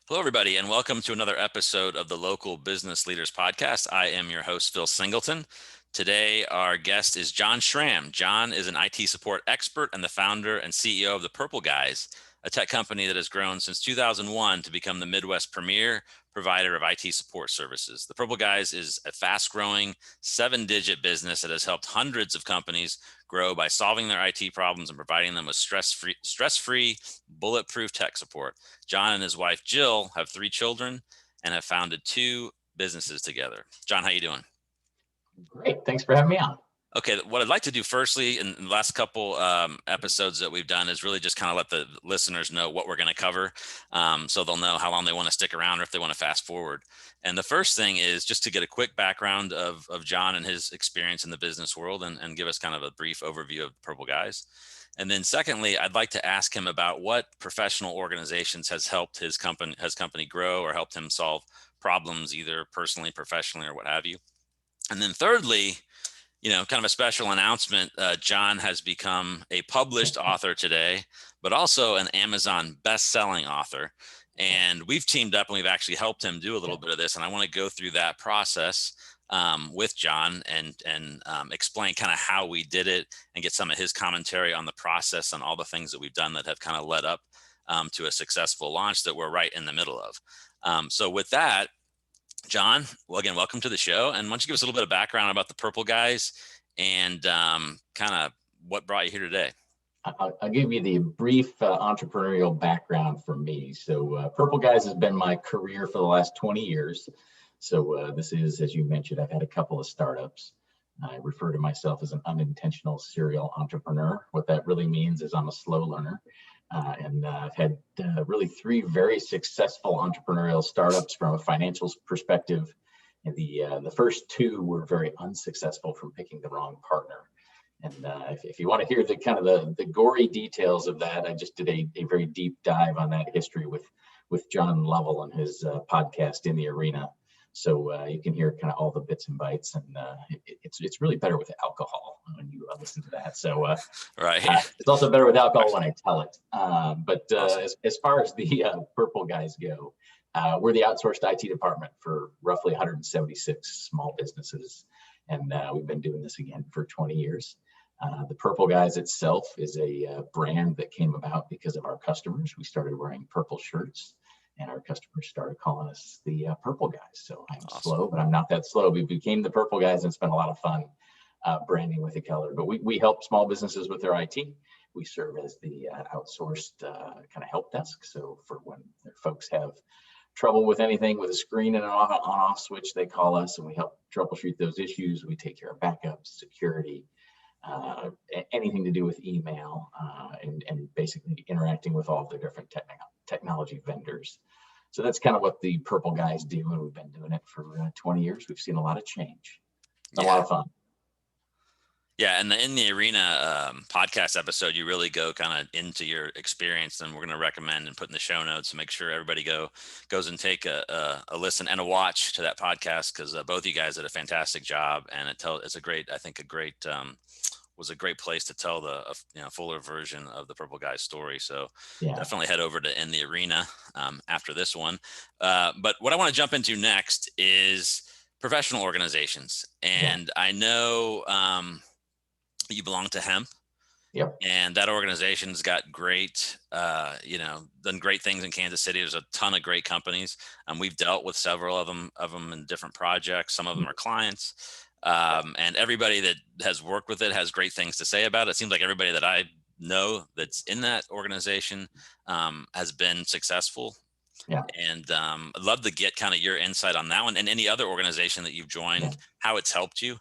Hello, everybody, and welcome to another episode of the Local Business Leaders Podcast. I am your host, Phil Singleton. Today, our guest is Jon Schram. Jon is an IT support expert and the founder and CEO of the Purple Guys, a tech company that has grown since 2001 to become the Midwest premier provider of IT support services. The Purple Guys is a fast-growing, 7-digit business that has helped hundreds of companies grow by solving their IT problems and providing them with stress-free, bulletproof tech support. Jon and his wife, Jill, have 3 children and have founded 2 businesses together. Jon, how you doing? Great. Thanks for having me on. Okay, what I'd like to do firstly in the last couple episodes that we've done is really just kind of let the listeners know what we're going to cover, so they'll know how long they want to stick around or if they want to fast forward. And the first thing is just to get a quick background of Jon and his experience in the business world and give us kind of a brief overview of Purple Guys. And then secondly, I'd like to ask him about what professional organizations has helped his company grow or helped him solve problems either personally, professionally, or what have you. And then thirdly, kind of a special announcement. Jon has become a published author today, but also an Amazon best-selling author. And we've teamed up and we've actually helped him do a little bit of this. And I want to go through that process with Jon and explain kind of how we did it and get some of his commentary on the process and all the things that we've done that have kind of led up to a successful launch that we're right in the middle of. So with that, Jon, well, again, welcome to the show. And why don't you give us a little bit of background about the Purple Guys and kind of what brought you here today? I'll give you the brief entrepreneurial background for me. So Purple Guys has been my career for the last 20 years. So this is, as you mentioned, I've had a couple of startups. I refer to myself as an unintentional serial entrepreneur. What that really means is I'm a slow learner. And I've had really 3 very successful entrepreneurial startups from a financial perspective. And the first 2 were very unsuccessful from picking the wrong partner. And if you want to hear the kind of the gory details of that, I just did a very deep dive on that history with John Lovell and his podcast In the Arena. So you can hear kind of all the bits and bytes, and it's really better with alcohol when you listen to that. So right, it's also better with alcohol when I tell it. But as far as the Purple Guys go, we're the outsourced IT department for roughly 176 small businesses, and we've been doing this again for 20 years. The Purple Guys itself is a brand that came about because of our customers. We started wearing purple shirts, and our customers started calling us the Purple Guys. So I'm slow, but I'm not that slow. We became the Purple Guys, and it's been a lot of fun branding with the color. But we help small businesses with their IT. We serve as the outsourced kind of help desk. So for when their folks have trouble with anything with a screen and an on-off switch, they call us, and we help troubleshoot those issues. We take care of backups, security, anything to do with email, and basically interacting with all of the different technology vendors. So that's kind of what the Purple Guys do, and we've been doing it for 20 years. We've seen a lot of change. It's a lot of fun. Yeah, and In the Arena podcast episode, you really go kind of into your experience, and we're going to recommend and put in the show notes to make sure everybody goes and take a listen and a watch to that podcast, because both of you guys did a fantastic job, and it's a great was a great place to tell the fuller version of the Purple Guys story. So definitely head over to In the Arena after this one. But what I want to jump into next is professional organizations, and I know you belong to Hemp. Yep. And that organization's got great, done great things in Kansas City. There's a ton of great companies. We've dealt with several of them in different projects. Some of them are clients. And everybody that has worked with it has great things to say about it. It seems like everybody that I know that's in that organization has been successful. Yeah. And I'd love to get kind of your insight on that one and any other organization that you've joined, how it's helped you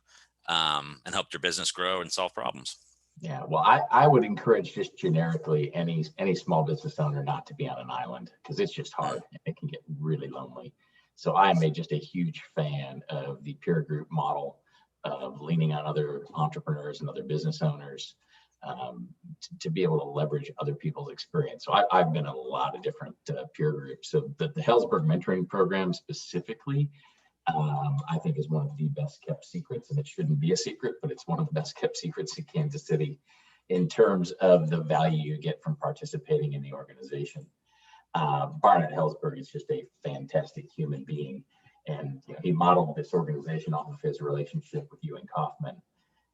and helped your business grow and solve problems. Yeah, well, I would encourage just generically any small business owner not to be on an island, because it's just hard and it can get really lonely. So I am just a huge fan of the peer group model of leaning on other entrepreneurs and other business owners to be able to leverage other people's experience. So I've been in a lot of different peer groups. So the Hellsberg mentoring program specifically, I think is one of the best kept secrets, and it shouldn't be a secret, but it's one of the best kept secrets in Kansas City in terms of the value you get from participating in the organization. Barnett Helzberg is just a fantastic human being. And he modeled this organization off of his relationship with Ewing Kauffman.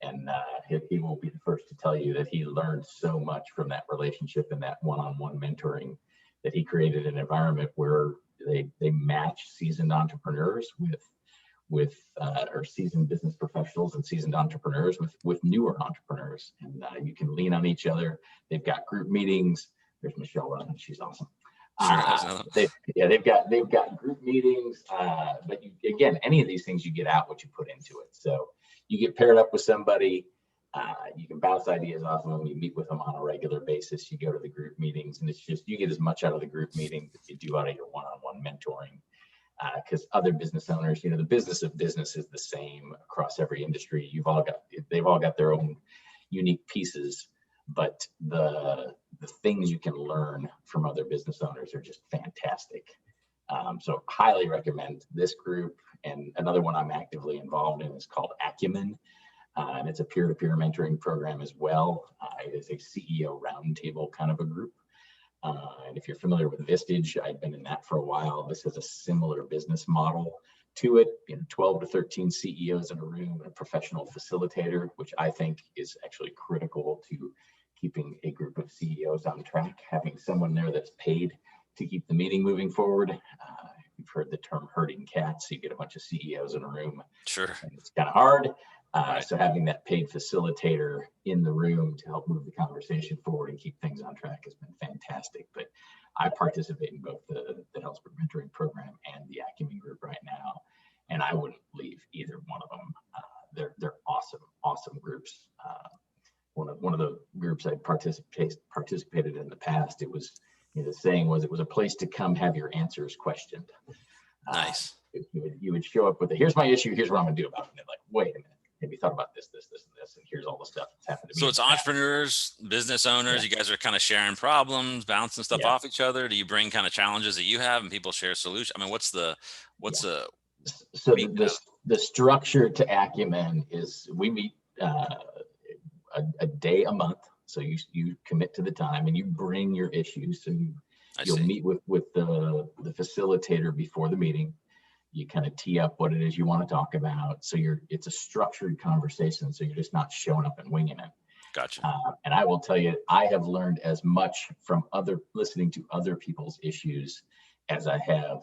And he will be the first to tell you that he learned so much from that relationship and that one-on-one mentoring, that he created an environment where they match seasoned entrepreneurs with or seasoned business professionals and seasoned entrepreneurs with newer entrepreneurs. And you can lean on each other. They've got group meetings. There's Michelle Rutland. She's awesome. Sure. They've got group meetings. But again, any of these things, you get out what you put into it. So you get paired up with somebody. You can bounce ideas off of them. You meet with them on a regular basis. You go to the group meetings, and it's just, you get as much out of the group meetings as you do out of your one-on-one mentoring. Because other business owners, the business of business is the same across every industry. They've all got their own unique pieces, but the things you can learn from other business owners are just fantastic. So highly recommend this group. And another one I'm actively involved in is called Acumen. And it's a peer-to-peer mentoring program as well. It is a CEO roundtable kind of a group. And if you're familiar with Vistage, I've been in that for a while. This is a similar business model to it. 12 to 13 CEOs in a room and a professional facilitator, which I think is actually critical to keeping a group of CEOs on track. Having someone there that's paid to keep the meeting moving forward. You've heard the term herding cats. You get a bunch of CEOs in a room. Sure. And it's kind of hard. Right. So having that paid facilitator in the room to help move the conversation forward and keep things on track has been fantastic. But I participate in both the Helzberg mentoring program and the Acumen group right now, and I wouldn't leave either one of them. They're awesome groups. One of the groups I participated in the past, it was, the saying was, it was a place to come have your answers questioned. Nice. You would show up with here's my issue, here's what I'm gonna do about it. And they're like, wait a minute. Have you thought about this, and this, and here's all the stuff that's happened to me. So it's entrepreneurs, business owners. Yeah. You guys are kind of sharing problems, bouncing stuff off each other. Do you bring kind of challenges that you have, and people share solutions? I mean, what's the so the structure to Acumen is we meet a day a month. So you commit to the time and you bring your issues. So you'll meet with the facilitator before the meeting. You kind of tee up what it is you want to talk about. So it's a structured conversation. So you're just not showing up and winging it. Gotcha. And I will tell you, I have learned as much from listening to other people's issues as I have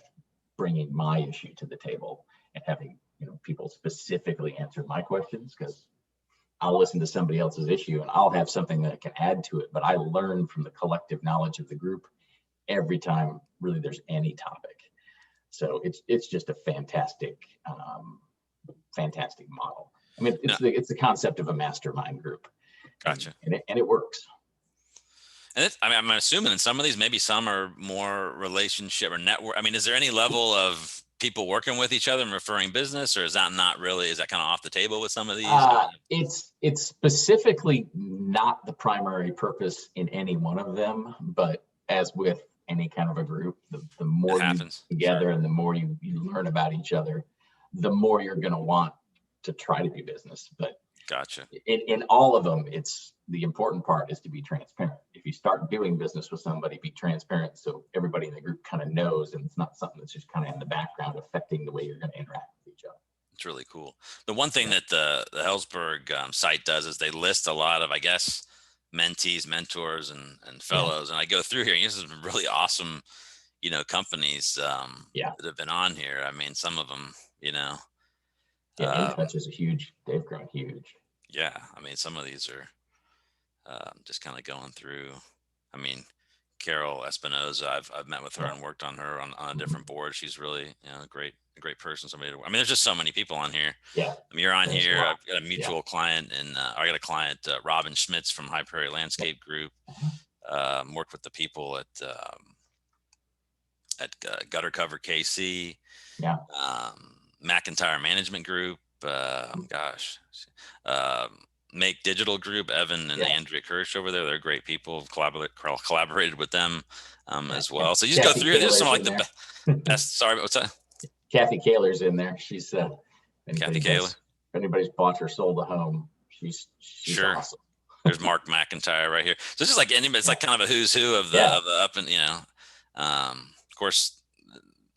bringing my issue to the table and having, people specifically answer my questions, because I'll listen to somebody else's issue and I'll have something that can add to it. But I learn from the collective knowledge of the group every time really there's any topic. So it's just a fantastic model. I mean, it's the concept of a mastermind group. Gotcha. And it works. And I'm assuming in some of these, maybe some are more relationship or network. I mean, is there any level of people working with each other and referring business, or is that not really? Is that kind of off the table with some of these? It's specifically not the primary purpose in any one of them, but as with any kind of a group, the more you get together and the more you learn about each other, the more you're going to want to try to do business. But gotcha. In all of them, it's the important part is to be transparent. If you start doing business with somebody, be transparent so everybody in the group kind of knows, and it's not something that's just kind of in the background affecting the way you're going to interact with each other. It's really cool. The one thing that the Helzberg site does is they list a lot of, I guess, mentees, mentors, and fellows. And I go through here, and this is really awesome, companies that have been on here. I mean, some of them, InTouch is they've grown huge. Yeah. I mean, some of these are just kind of going through. I mean, Carol Espinoza, I've met with her and worked on her on a different board. She's really, a great person. There's just so many people on here. Yeah. I mean, you're on here. I've got a mutual client, and I got a client, Robin Schmitz from High Prairie Landscape Group. Worked with the people at Gutter Cover KC. Yeah. McIntyre Management Group. Make Digital Group, Evan and Andrea Kirsch over there. They're great people. Collaborated with them as well. So you just go through it. There's some like the best. Sorry, what's that? Kathy Kaler's in there. She's Kathy Kaler. If anybody's bought or sold a home, she's sure. Awesome. There's Mark McIntyre right here. So it's just like anybody. It's like kind of a who's who of the up and Of course,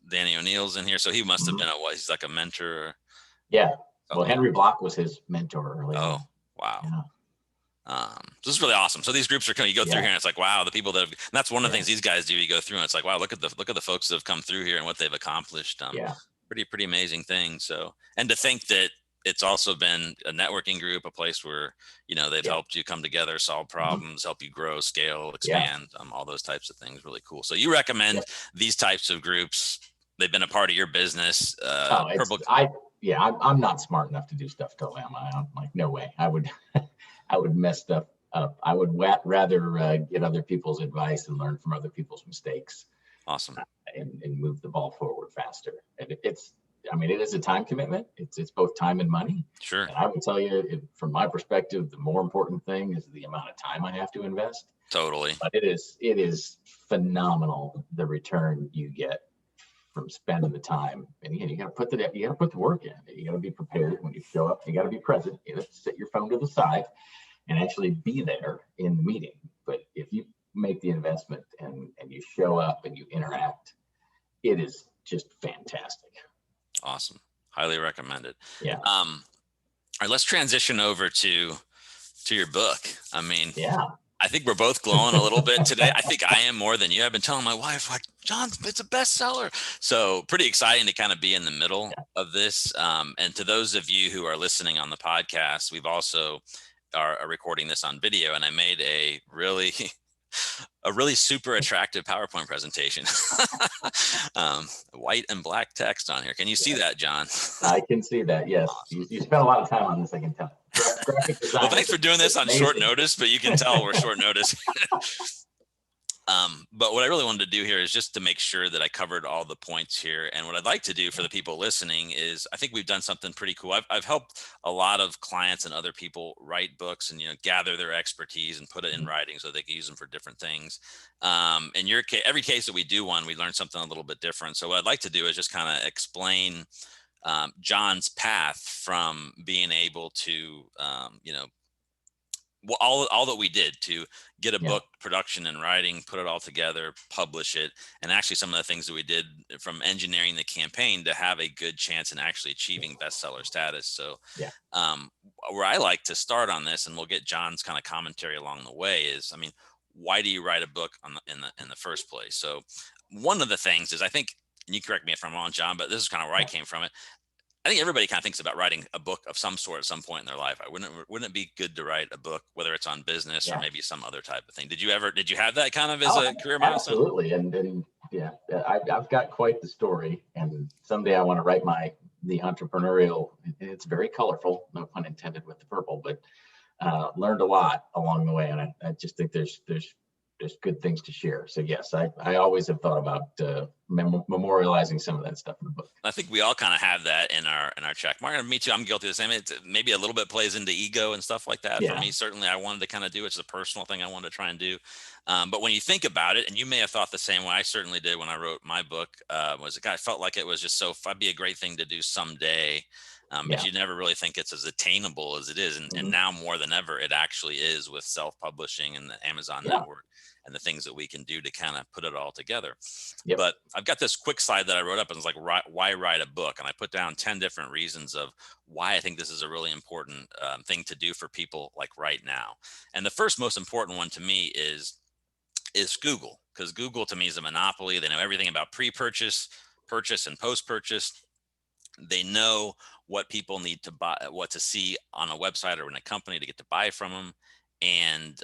Danny O'Neill's in here, so he must have Mhm. been he's like a mentor or Yeah. Well, something. Henry Block was his mentor early Oh, on. wow. Yeah. This is really awesome. So these groups are coming. You go through Yeah. here, and it's like, wow, the people that have. And that's one of the Yeah. things these guys do. You go through, and it's like, wow, look at the folks that have come through here and what they've accomplished. Yeah. Pretty amazing thing. So, and to think that it's also been a networking group, a place where they've Yeah. helped you come together, solve Mhm. problems, help you grow, scale, Yeah. expand, all those types of things. Really cool. So you recommend Yeah. these types of groups? They've been a part of your business. Oh, Purple. yeah, I'm not smart enough to do stuff totally on my own. Like, no way. I would, I would mess stuff up. I would rather get other people's advice and learn from other people's mistakes, Awesome. and move the ball forward faster. And I mean, it is a time commitment. It's both time and money. Sure. And I would tell you, from my perspective, the more important thing is the amount of time I have to invest. Totally. But it is phenomenal the return you get from spending the time. And you got to put the work in. You got to be prepared when you show up. You got to be present. You got to set your phone to the side and actually be there in the meeting. But if you make the investment and you show up and you interact, it is just fantastic. Awesome. Highly recommended. Yeah. All right, let's transition over to your book. I mean, Yeah. I think we're both glowing a little bit today. I think I am more than you. I've been telling my wife, like, John, it's a bestseller. So pretty exciting to kind of be in the middle of this. And to those of you who are listening on the podcast, we've also are recording this on video, and I made a really super attractive PowerPoint presentation. White and black text on here. Can you see that, John? I can see that. Yes. Awesome. You spent a lot of time on this, I can tell. Graphic design. Well, thanks for doing this on short amazing. notice, but you can tell we're short notice. But what I really wanted to do here is just to make sure that I covered all the points here. And what I'd like to do for the people listening is, I think we've done something pretty cool. I've helped a lot of clients and other people write books and gather their expertise and put it in writing so they can use them for different things. In your case, every case that we do one, we learn something a little bit different. So what I'd like to do is just kind of explain John's path from being able to all that we did to get a book production and writing, put it all together, publish it, and actually some of the things that we did from engineering the campaign to have a good chance in actually achieving bestseller status. So where I like to start on this, and we'll get John's kind of commentary along the way, is, I mean, why do you write a book in the first place? So one of the things is, I think, and you correct me if I'm wrong, John, but this is kind of where I came from it. I think everybody kind of thinks about writing a book of some sort at some point in their life. Wouldn't it be good to write a book, whether it's on business or maybe some other type of thing? Did you have that kind of as a career milestone? Absolutely. And yeah, I've got quite the story, and someday I want to write the entrepreneurial. It's very colorful, no pun intended with the purple, but learned a lot along the way. And I just think there's good things to share. So yes, I always have thought about memorializing some of that stuff in the book. I think we all kind of have that in our check mark. And me too. I'm guilty of the same. It's maybe a little bit plays into ego and stuff like that. For me, certainly, I wanted to kind of do it's a personal thing I wanted to try and do. But when you think about it, and you may have thought the same way, I certainly did when I wrote my book. I felt like it was just it'd be a great thing to do someday. But you never really think it's as attainable as it is. And now more than ever, it actually is, with self-publishing and the Amazon network and the things that we can do to kind of put it all together. But I've got this quick slide that I wrote up, and it's like, why write a book? And I put down 10 different reasons of why I think this is a really important thing to do for people like right now. And the first most important one to me is Google, because Google to me is a monopoly. They know everything about pre-purchase, purchase, and post-purchase. They know what people need to buy, what to see on a website or in a company to get to buy from them. And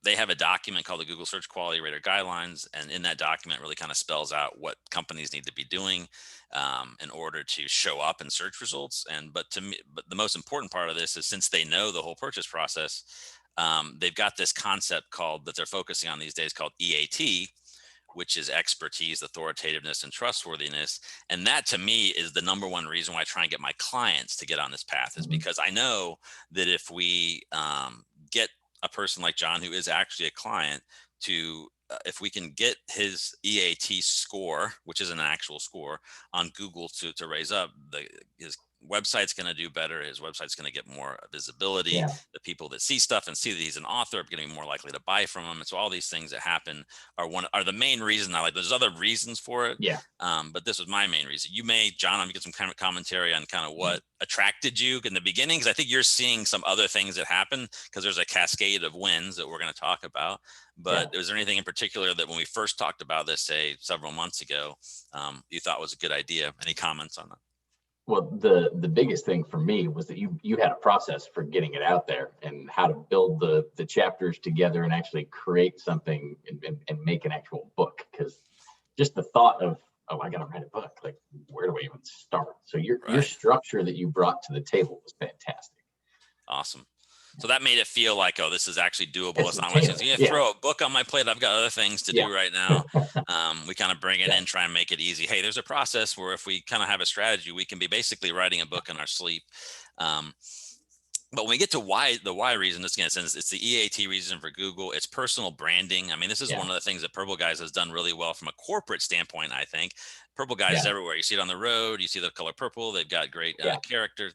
they have a document called the Google Search Quality Rater Guidelines. And in that document really kind of spells out what companies need to be doing in order to show up in search results. But the most important part of this is, since they know the whole purchase process, they've got this concept that they're focusing on these days called EAT, which is expertise, authoritativeness, and trustworthiness. And that to me is the number one reason why I try and get my clients to get on this path, is because I know that if we get a person like John, who is actually a client, to if we can get his EAT score, which is an actual score on Google, to raise up, website's going to do better. His website's going to get more visibility. Yeah. The people that see stuff and see that he's an author are going to be more likely to buy from him. And so all these things that happen are the main reason I like. There's other reasons for it. Yeah. But this was my main reason. You may, John, I'm get some kind of commentary on kind of what attracted you in the beginning, because I think you're seeing some other things that happen because there's a cascade of wins that we're going to talk about. But was there anything in particular that when we first talked about this, say several months ago, you thought was a good idea? Any comments on that? Well, the biggest thing for me was that you had a process for getting it out there and how to build the chapters together and actually create something and make an actual book. Because just the thought of, oh, I got to write a book, like where do I even start? So your structure that you brought to the table was fantastic. Awesome. So that made it feel like, oh, this is actually doable. It's not like you throw a book on my plate. I've got other things to do right now. We kind of bring it in, try and make it easy. Hey, there's a process where if we kind of have a strategy, we can be basically writing a book in our sleep. But when we get to the why reason, it's the EAT reason for Google. It's personal branding. I mean, this is one of the things that Purple Guys has done really well from a corporate standpoint, I think. Purple Guys is everywhere. You see it on the road. You see the color purple. They've got great character,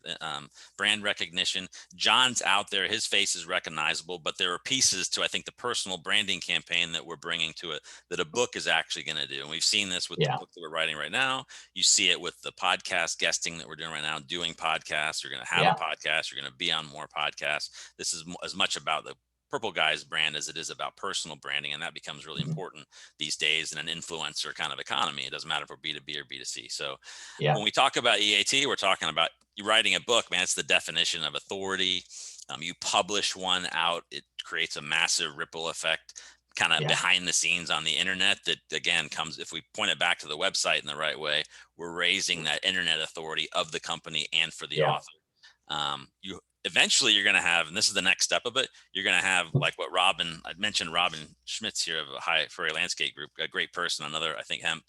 brand recognition. John's out there. His face is recognizable, but there are pieces to, I think, the personal branding campaign that we're bringing to it that a book is actually going to do. And we've seen this with the book that we're writing right now. You see it with the podcast guesting that we're doing right now, doing podcasts. You're going to have a podcast. You're going to be on more podcasts. This is as much about the Purple Guys brand as it is about personal branding. And that becomes really important these days in an influencer kind of economy. It doesn't matter if we're B2B or B2C. So when we talk about EAT, we're talking about you writing a book, man. It's the definition of authority. You publish one out, it creates a massive ripple effect kind of behind the scenes on the internet that, again, comes, if we point it back to the website in the right way, we're raising that internet authority of the company and for the author. Eventually you're going to have, and this is the next step of it, you're going to have like what I mentioned Robin Schmitz here of a High Furry Landscape Group, a great person, another, I think hemp,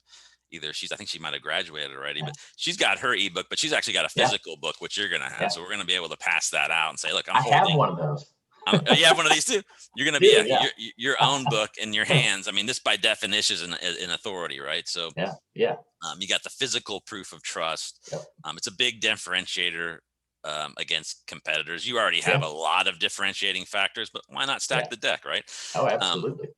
I think she might've graduated already, but she's got her ebook, but she's actually got a physical book, which you're going to have. So we're going to be able to pass that out and say, look, I have one of those. You have one of these too. You're going to be your own book in your hands. I mean, this by definition is an authority, right? So you got the physical proof of trust. It's a big differentiator against competitors. You already have a lot of differentiating factors, but why not stack the deck, right? Oh, absolutely.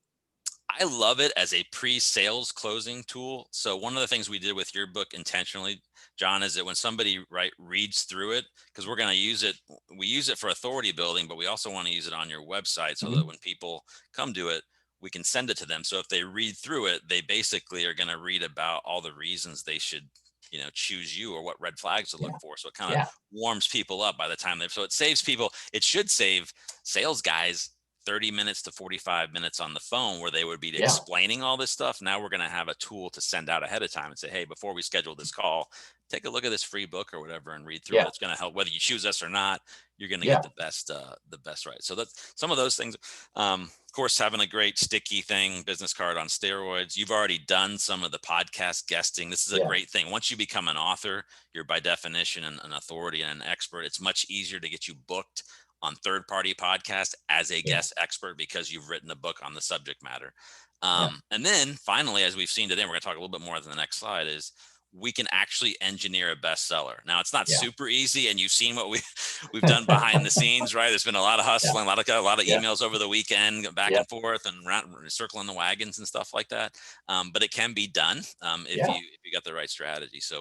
I love it as a pre-sales closing tool. So one of the things we did with your book intentionally, John, is that when somebody reads through it, because we're going to use it, we use it for authority building, but we also want to use it on your website so that when people come to it, we can send it to them. So if they read through it, they basically are going to read about all the reasons they should choose you or what red flags to look for. So it kind of warms people up by the time so it saves people. It should save sales guys 30 minutes to 45 minutes on the phone where they would be explaining all this stuff. Now we're going to have a tool to send out ahead of time and say, hey, before we schedule this call, take a look at this free book or whatever and read through it. It's going to help whether you choose us or not. You're going to get the best right. So that's some of those things. Of course, having a great sticky thing, business card on steroids. You've already done some of the podcast guesting. This is a great thing. Once you become an author, you're by definition an authority and an expert. It's much easier to get you booked on third-party podcasts as a guest expert because you've written a book on the subject matter. And then finally, as we've seen today, we're going to talk a little bit more on the next slide, is we can actually engineer a bestseller. Now it's not super easy, and you've seen what we've done behind the scenes, right? There's been a lot of hustling, a lot of emails over the weekend, back and forth, and circling the wagons and stuff like that. But it can be done if you got the right strategy. So,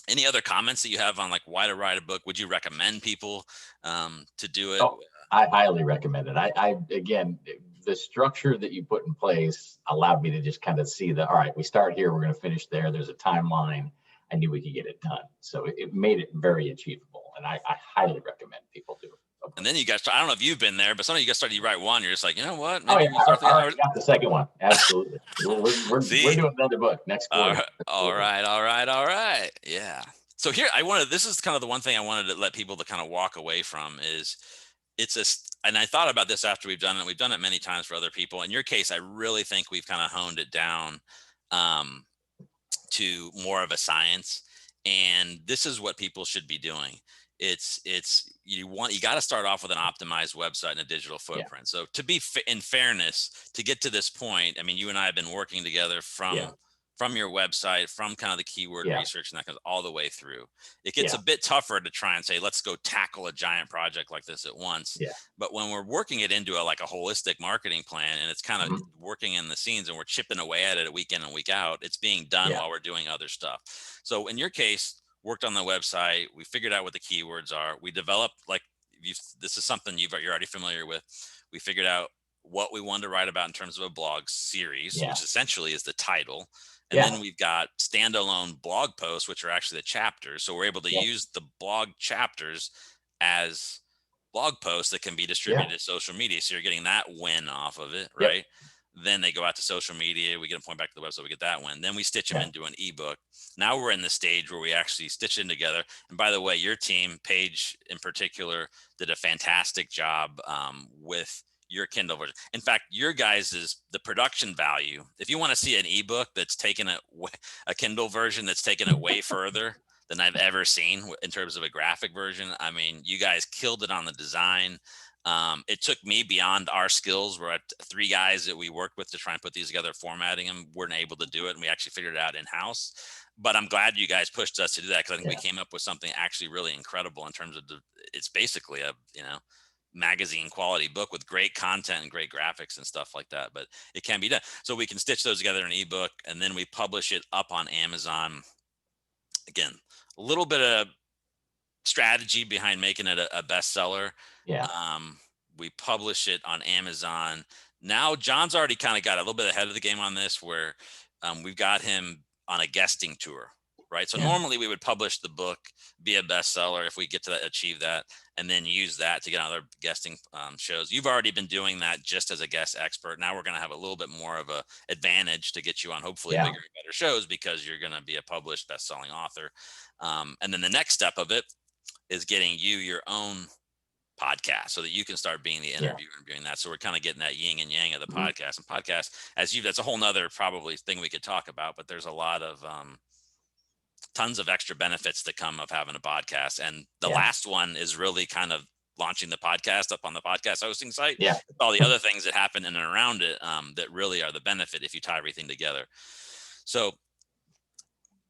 any other comments that you have on like why to write a book? Would you recommend people to do it? Oh, I highly recommend it. I again, the structure that you put in place allowed me to just kind of see all right, we start here, we're going to finish there. There's a timeline. I knew we could get it done. So it made it very achievable. And I highly recommend people do it. And then you guys, I don't know if you've been there, but sometimes you guys start, you write one, you're just like, you know what? Maybe I got the second one. Absolutely. we're doing another book next quarter. All right. Yeah. So here, this is kind of the one thing I wanted to let people to kind of walk away from is and I thought about this after we've done it. We've done it many times for other people. In your case, I really think we've kind of honed it down to more of a science. And this is what people should be doing. You got to start off with an optimized website and a digital footprint. So to be in fairness, to get to this point, I mean, you and I have been working together from from your website, from kind of the keyword Yeah. research and that goes all the way through. It gets Yeah. a bit tougher to try and say, let's go tackle a giant project like this at once. Yeah. But when we're working it into like a holistic marketing plan and it's kind of Mhm. working in the scenes and we're chipping away at it a week in and week out, it's being done Yeah. while we're doing other stuff. So in your case, worked on the website, we figured out what the keywords are. We developed like this is something you're already familiar with. We figured out what we wanted to write about in terms of a blog series, Yeah. which essentially is the title. And Yeah. then we've got standalone blog posts, which are actually the chapters. So we're able to Yeah. use the blog chapters as blog posts that can be Yeah. distributed to social media. So you're getting that win off of it, Yep. right? Then they go out to social media. We get them point back to the website. We get that win. Then we stitch them Yeah. into an ebook. Now we're in the stage where we actually stitch it together. And by the way, your team, Paige in particular, did a fantastic job with your Kindle version. In fact, your guys is the production value. If you want to see an ebook that's taken it, a Kindle version that's taken it way further than I've ever seen in terms of a graphic version. I mean, you guys killed it on the design. It took me beyond our skills. We're at 3 guys that we worked with to try and put these together, formatting them. Weren't able to do it, and we actually figured it out in house. But I'm glad you guys pushed us to do that because I think we Yeah. came up with something actually really incredible in terms of it's basically a magazine quality book with great content and great graphics and stuff like that. But it can be done. So we can stitch those together in an ebook and then we publish it up on Amazon. Again, a little bit of strategy behind making it a bestseller. Yeah. We publish it on Amazon. Now, John's already kind of got a little bit ahead of the game on this, where we've got him on a guesting tour, right? So Yeah. normally we would publish the book, be a bestseller if we get to that, achieve that, and then use that to get on other guesting shows. You've already been doing that just as a guest expert. Now we're going to have a little bit more of a advantage to get you on hopefully Yeah. bigger and better shows because you're going to be a published best-selling author. And then the next step of it is getting you your own podcast so that you can start being the Yeah. interviewer and doing that. So we're kind of getting that yin and yang of the Mhm. podcast. And podcast, that's a whole nother probably thing we could talk about, but there's a lot of tons of extra benefits that come of having a podcast. And the Yeah. last one is really kind of launching the podcast up on the podcast hosting site. Yeah. All the other things that happen in and around it that really are the benefit if you tie everything together. So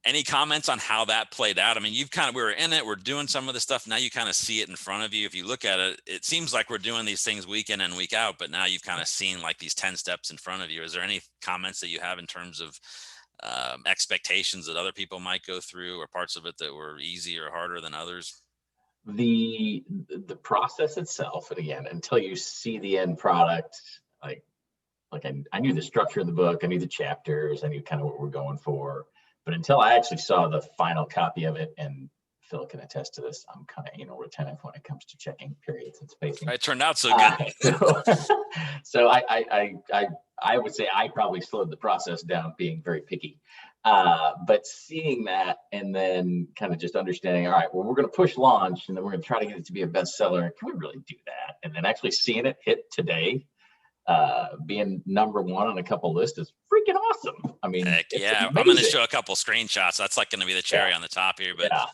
any comments on how that played out? I mean, we were in it, we're doing some of the stuff. Now you kind of see it in front of you. If you look at it, it seems like we're doing these things week in and week out, but now you've kind of seen like these 10 steps in front of you. Is there any comments that you have in terms of expectations that other people might go through or parts of it that were easy or harder than others? The process itself, and again, until you see the end product, I knew the structure of the book, I knew the chapters, I knew kind of what we're going for. But until I actually saw the final copy of it, and Phil can attest to this, I'm kind of anal retentive when it comes to checking periods and spacing. It turned out so good. So I would say I probably slowed the process down, being very picky. But seeing that and then kind of just understanding, all right, well, we're going to push launch and then we're going to try to get it to be a bestseller. Can we really do that? And then actually seeing it hit today, being number 1 on a couple lists is freaking awesome. I mean, Heck yeah. amazing. I'm going to show a couple screenshots. That's like going to be the cherry on the top here. But Yeah.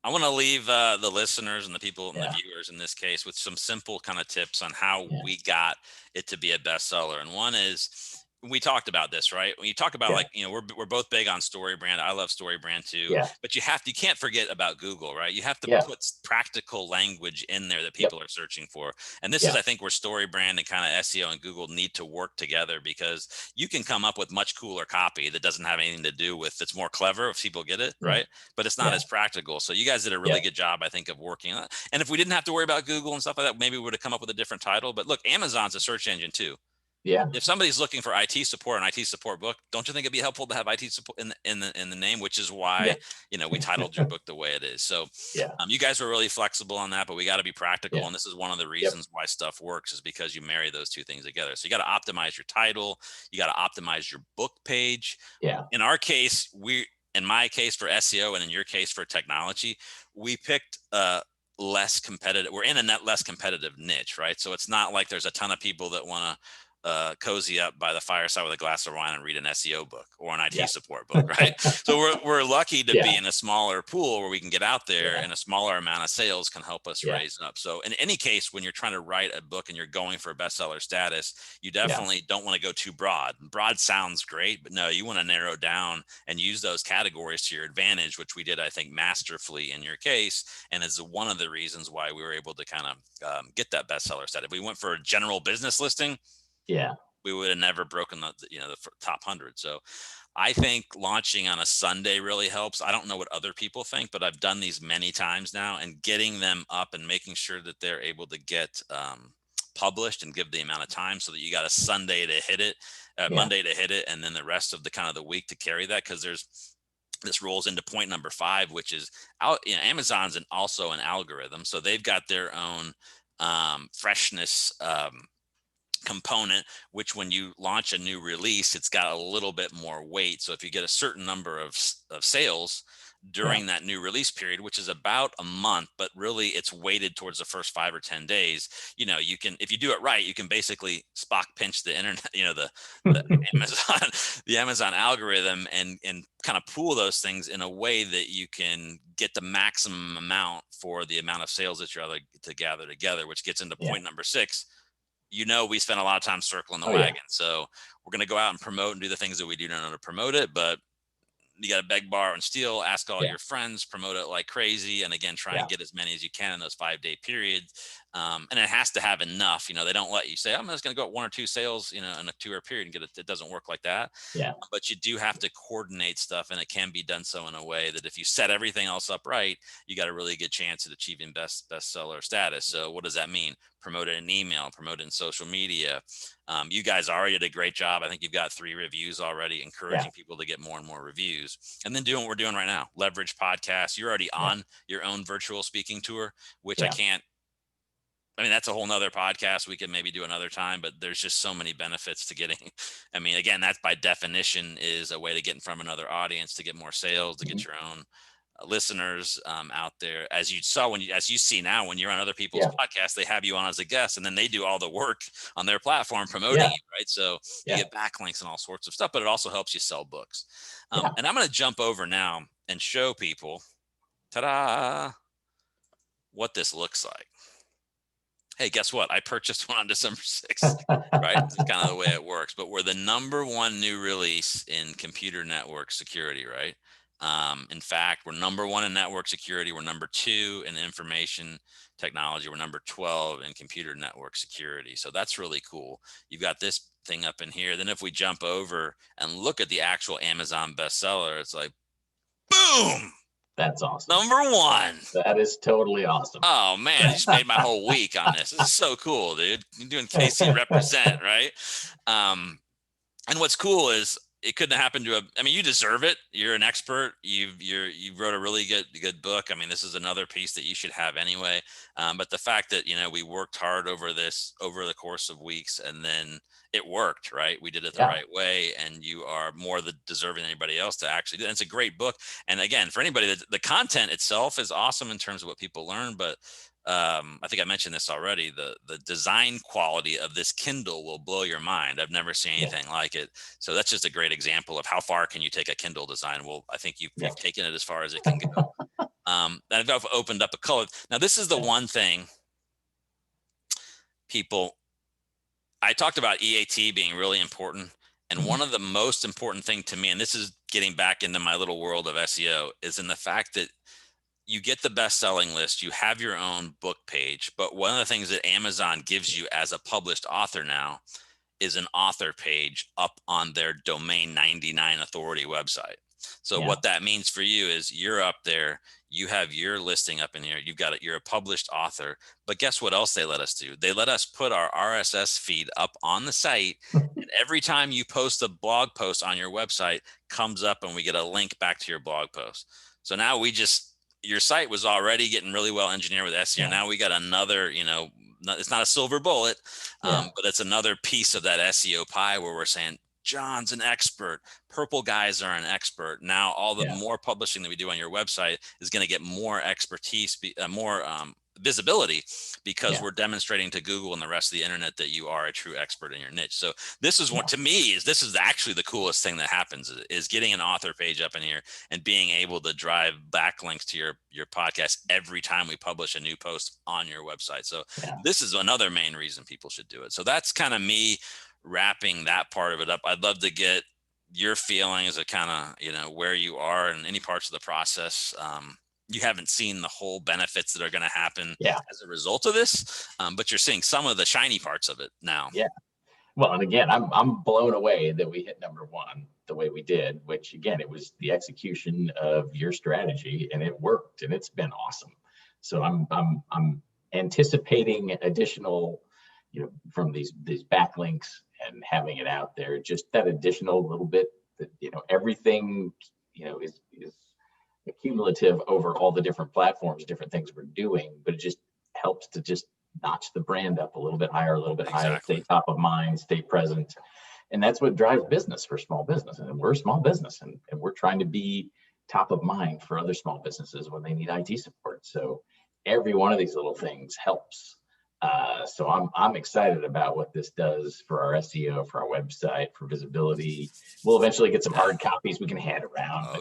I want to leave the listeners and the people and Yeah. the viewers in this case with some simple kind of tips on how Yeah. we got it to be a bestseller. And one is, we talked about this, right? When you talk about we're both big on StoryBrand. I love StoryBrand too. Yeah. But you can't forget about Google, right? You have to put practical language in there that people are searching for. And this is, I think, where StoryBrand and kind of SEO and Google need to work together, because you can come up with much cooler copy that doesn't have anything to do with, it's more clever if people get it, right? But it's not as practical. So you guys did a really good job, I think, of working on it. And if we didn't have to worry about Google and stuff like that, maybe we would have come up with a different title. But look, Amazon's a search engine too. Yeah. If somebody's looking for IT support, an IT support book, don't you think it'd be helpful to have IT support in the name, which is why, we titled your book the way it is. So you guys were really flexible on that, but we got to be practical. And this is one of the reasons why stuff works, is because you marry those two things together. So you got to optimize your title. You got to optimize your book page. Yeah. In our case, in my case for SEO and in your case for technology, we picked less competitive. We're in a less competitive niche, right? So it's not like there's a ton of people that want to cozy up by the fireside with a glass of wine and read an SEO book or an IT Yeah. support book, right? So we're lucky to be Yeah. in a smaller pool where we can get out there, Yeah. and a smaller amount of sales can help us Yeah. raise up. So in any case, when you're trying to write a book and you're going for a bestseller status, you Yeah. definitely don't want to go too broad. Broad sounds great, but no, you want to narrow down and use those categories to your advantage, which we did, I think, masterfully in your case, and is one of the reasons why we were able to kind of get that bestseller status. If we went for a general business listing, Yeah. we would have never broken the top 100. So I think launching on a Sunday really helps. I don't know what other people think, but I've done these many times now, and getting them up and making sure that they're able to get published and give the amount of time so that you got a Sunday to hit it, Yeah. Monday to hit it, and then the rest of the kind of the week to carry that. Because this rolls into point number 5, which is Amazon's also an algorithm, so they've got their own freshness component, which when you launch a new release, it's got a little bit more weight. So if you get a certain number of sales Yeah. during that new release period, which is about a month, but really it's weighted towards the first 5 or 10 days, you can, if you do it right, you can basically Spock pinch the internet, the Amazon, the Amazon algorithm, and kind of pool those things in a way that you can get the maximum amount for the amount of sales that you're able to gather together, which gets into Yeah. point number 6. We spend a lot of time circling the Oh, yeah. wagon. So we're going to go out and promote and do the things that we do to know to promote it. But you got to beg, borrow, and steal, ask all Yeah. your friends, promote it like crazy. And again, try Yeah. and get as many as you can in those 5-day periods. And it has to have enough. They don't let you say, I'm just going to go at 1 or 2 sales, in a 2-hour period and get it. It doesn't work like that. Yeah. But you do have to coordinate stuff, and it can be done so in a way that if you set everything else up right, you got a really good chance at achieving bestseller status. So what does that mean? Promote it in email, promote it in social media. You guys already did a great job. I think you've got 3 reviews already, encouraging people to get more and more reviews, and then doing what we're doing right now, leverage podcasts. You're already Yeah. on your own virtual speaking tour, which Yeah. that's a whole nother podcast we could maybe do another time, but there's just so many benefits to getting. Again, that's by definition is a way to get in front of another audience, to get more sales, to get Mhm. your own listeners out there. As you saw, as you see now, when you're on other people's Yeah. podcasts, they have you on as a guest, and then they do all the work on their platform promoting Yeah. you, right? So you Yeah. get backlinks and all sorts of stuff, but it also helps you sell books. Yeah. And I'm going to jump over now and show people, ta-da, what this looks like. Hey, guess what? I purchased one on December 6th, right? This is kind of the way it works. But we're the #1 new release in computer network security, right? In fact, we're #1 in network security. We're #2 in information technology. We're number 12 in computer network security. So that's really cool. You've got this thing up in here. Then if we jump over and look at the actual Amazon bestseller, it's like, boom, That's awesome. #1. That is totally awesome. Oh man, you just made my whole week on this. This is so cool, dude. You're doing KC represent, right? And what's cool is it couldn't have happened to you deserve it. You're an expert. You wrote a really good book. This is another piece that you should have anyway. But the fact that, we worked hard over this over the course of weeks, and then it worked, right? We did it the Yeah. right way, and you are more deserving than anybody else to actually do it. And it's a great book. And again, for anybody, the content itself is awesome in terms of what people learn, but I think I mentioned this already. The design quality of this Kindle will blow your mind. I've never seen anything like it. So that's just a great example of how far can you take a Kindle design. Well, I think you've taken it as far as it can go. And I've opened up a color. Now, this is the one thing, people. I talked about EAT being really important. And one of the most important thing to me, and this is getting back into my little world of SEO, is in the fact that you get the best-selling list, you have your own book page, but one of the things that Amazon gives you as a published author now is an author page up on their domain 99 authority website. So what that means for you is you're up there, you have your listing up in here, you've got it, you're a published author. But guess what else they let us do? They let us put our RSS feed up on the site, and every time you post a blog post on your website, comes up and we get a link back to your blog post. So now your site was already getting really well engineered with SEO. Yeah. Now we got another, it's not a silver bullet, but it's another piece of that SEO pie where we're saying, John's an expert. Purple guys are an expert. Now all the more publishing that we do on your website is going to get more expertise, visibility, because we're demonstrating to Google and the rest of the internet that you are a true expert in your niche. So this is what, to me, this is actually the coolest thing that happens, is getting an author page up in here and being able to drive backlinks to your podcast every time we publish a new post on your website. So this is another main reason people should do it. So that's kind of me wrapping that part of it up. I'd love to get your feelings of kind of, you know, where you are in any parts of the process. You haven't seen the whole benefits that are going to happen as a result of this, but you're seeing some of the shiny parts of it now. Yeah. Well, and again, I'm blown away that we hit number one the way we did, which again, it was the execution of your strategy, and it worked, and it's been awesome. So I'm anticipating additional, you know, from these backlinks and having it out there, just that additional little bit that, you know, everything, you know, is cumulative over all the different platforms, different things we're doing, but it just helps to just notch the brand up a little bit higher, stay top of mind, stay present. And that's what drives business for small business. And we're a small business, and we're trying to be top of mind for other small businesses when they need IT support. So every one of these little things helps. So I'm excited about what this does for our SEO, for our website, for visibility. We'll eventually get some hard copies we can hand around.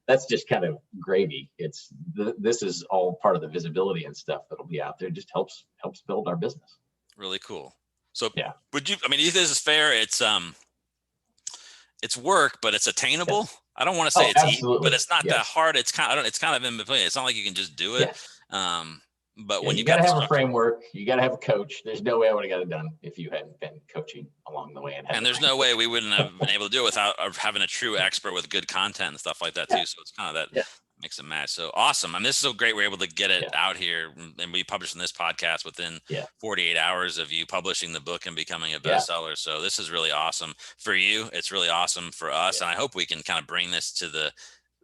That's just kind of gravy. This is all part of the visibility and stuff that'll be out there. It just helps build our business. Really cool. So would you, I mean, you think this is fair? It's work, but it's attainable. Yes. I don't want to say it's easy, but it's not that hard. It's kind of in between. It's not like you can just do it. Yes. But when you got to have a framework, you got to have a coach. There's no way I would have got it done if you hadn't been coaching along the way. And there's no way we wouldn't have been able to do it without having a true expert with good content and stuff like that too. So it's kind of that mix and match. So awesome. I mean, this is so great. We're able to get it out here, and we published in this podcast within 48 hours of you publishing the book and becoming a bestseller. So this is really awesome for you. It's really awesome for us. And I hope we can kind of bring this to the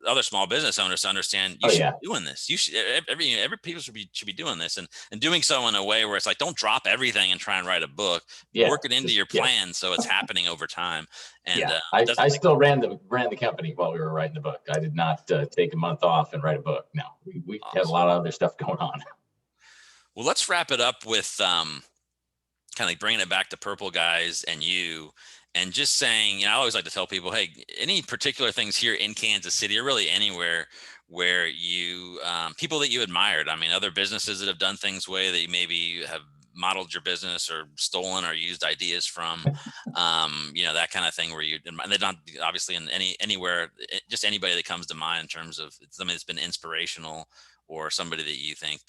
other small business owners to understand you should be doing this. You should, every people should be doing this, and doing so in a way where it's like, don't drop everything and try and write a book. Work it into your plan so it's happening over time. And I still ran the company while we were writing the book. I did not take a month off and write a book. No, we had a lot of other stuff going on. Well, let's wrap it up with kind of like bringing it back to Purple Guys and you. And just saying, you know, I always like to tell people, hey, any particular things here in Kansas City or really anywhere where you, people that you admired, I mean, other businesses that have done things way that you maybe have modeled your business or stolen or used ideas from, you know, that kind of thing where you, and they're not obviously in anywhere, just anybody that comes to mind in terms of somebody that's been inspirational or somebody that you think,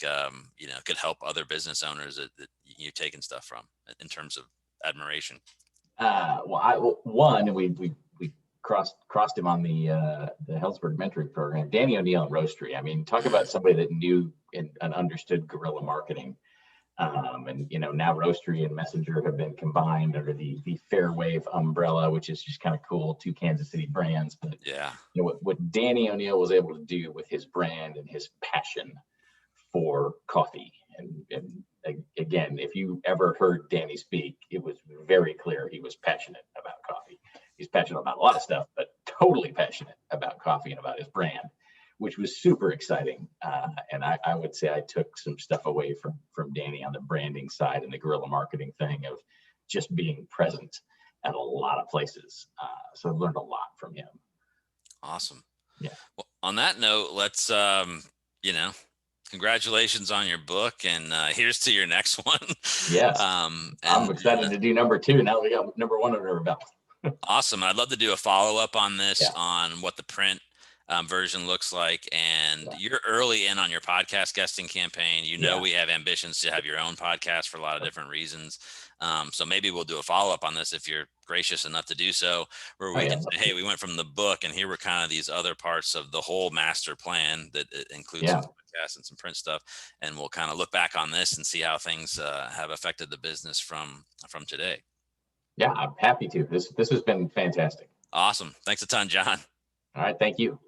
you know, could help other business owners that you've taken stuff from in terms of admiration. We crossed him on the Hellsburg mentoring program. Danny O'Neill and Roastery. I mean, talk about somebody that knew and understood guerrilla marketing. And you know, now Roastery and Messenger have been combined under the Fairwave umbrella, which is just kind of cool. Two Kansas City brands, but you know what Danny O'Neill was able to do with his brand and his passion for coffee. And again, if you ever heard Danny speak, it was very clear he was passionate about coffee. He's passionate about a lot of stuff, but totally passionate about coffee and about his brand, which was super exciting. And I would say I took some stuff away from Danny on the branding side and the guerrilla marketing thing of just being present at a lot of places. So I've learned a lot from him. Awesome. Yeah. Well, on that note, let's, you know, congratulations on your book, and here's to your next one. Yes. I'm excited to do number 2. Now we got number 1 under our belt. Awesome. I'd love to do a follow-up on this, on what the print version looks like. And you're early in on your podcast guesting campaign. You know, we have ambitions to have your own podcast for a lot of different reasons. So maybe we'll do a follow-up on this if you're gracious enough to do so, where we can say, hey, we went from the book and here were kind of these other parts of the whole master plan that includes some podcasts and some print stuff. And we'll kind of look back on this and see how things have affected the business from today. Yeah, I'm happy to. This has been fantastic. Awesome. Thanks a ton, John. All right. Thank you.